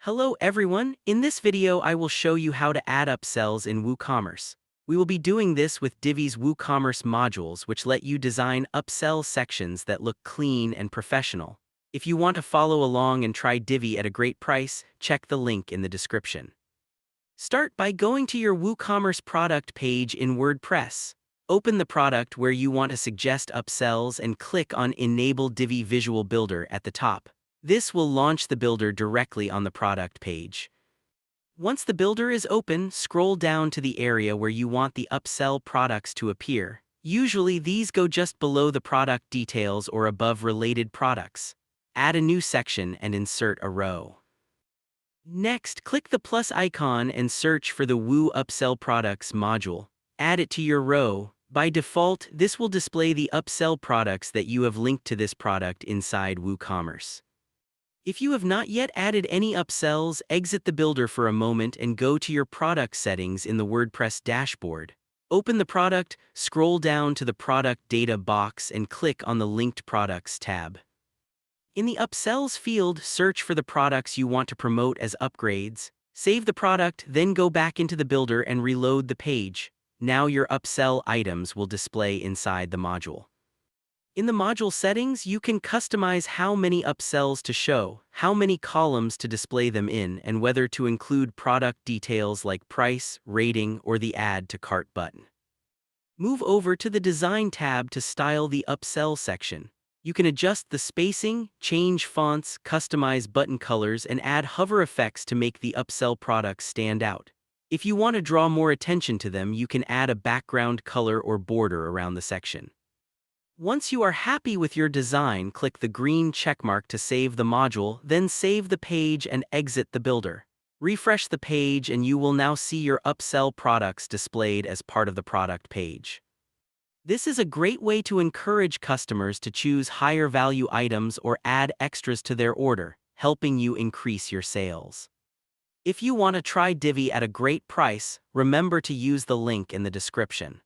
Hello everyone, in this video I will show you how to add upsells in WooCommerce. We will be doing this with Divi's WooCommerce modules which let you design upsell sections that look clean and professional. If you want to follow along and try Divi at a great price, check the link in the description. Start by going to your WooCommerce product page in WordPress. Open the product where you want to suggest upsells and click on Enable Divi Visual Builder at the top. This will launch the builder directly on the product page. Once the builder is open, scroll down to the area where you want the upsell products to appear. Usually these go just below the product details or above related products. Add a new section and insert a row. Next, click the plus icon and search for the Woo Upsell Products module. Add it to your row. By default, this will display the upsell products that you have linked to this product inside WooCommerce. If you have not yet added any upsells, exit the builder for a moment and go to your product settings in the WordPress dashboard. Open the product, scroll down to the product data box and click on the Linked Products tab. In the Upsells field, search for the products you want to promote as upgrades. Save the product, then go back into the builder and reload the page. Now your upsell items will display inside the module. In the module settings, you can customize how many upsells to show, how many columns to display them in, and whether to include product details like price, rating, or the Add to Cart button. Move over to the Design tab to style the upsell section. You can adjust the spacing, change fonts, customize button colors, and add hover effects to make the upsell products stand out. If you want to draw more attention to them, you can add a background color or border around the section. Once you are happy with your design, click the green checkmark to save the module, then save the page and exit the builder. Refresh the page and you will now see your upsell products displayed as part of the product page. This is a great way to encourage customers to choose higher value items or add extras to their order, helping you increase your sales. If you want to try Divi at a great price, remember to use the link in the description.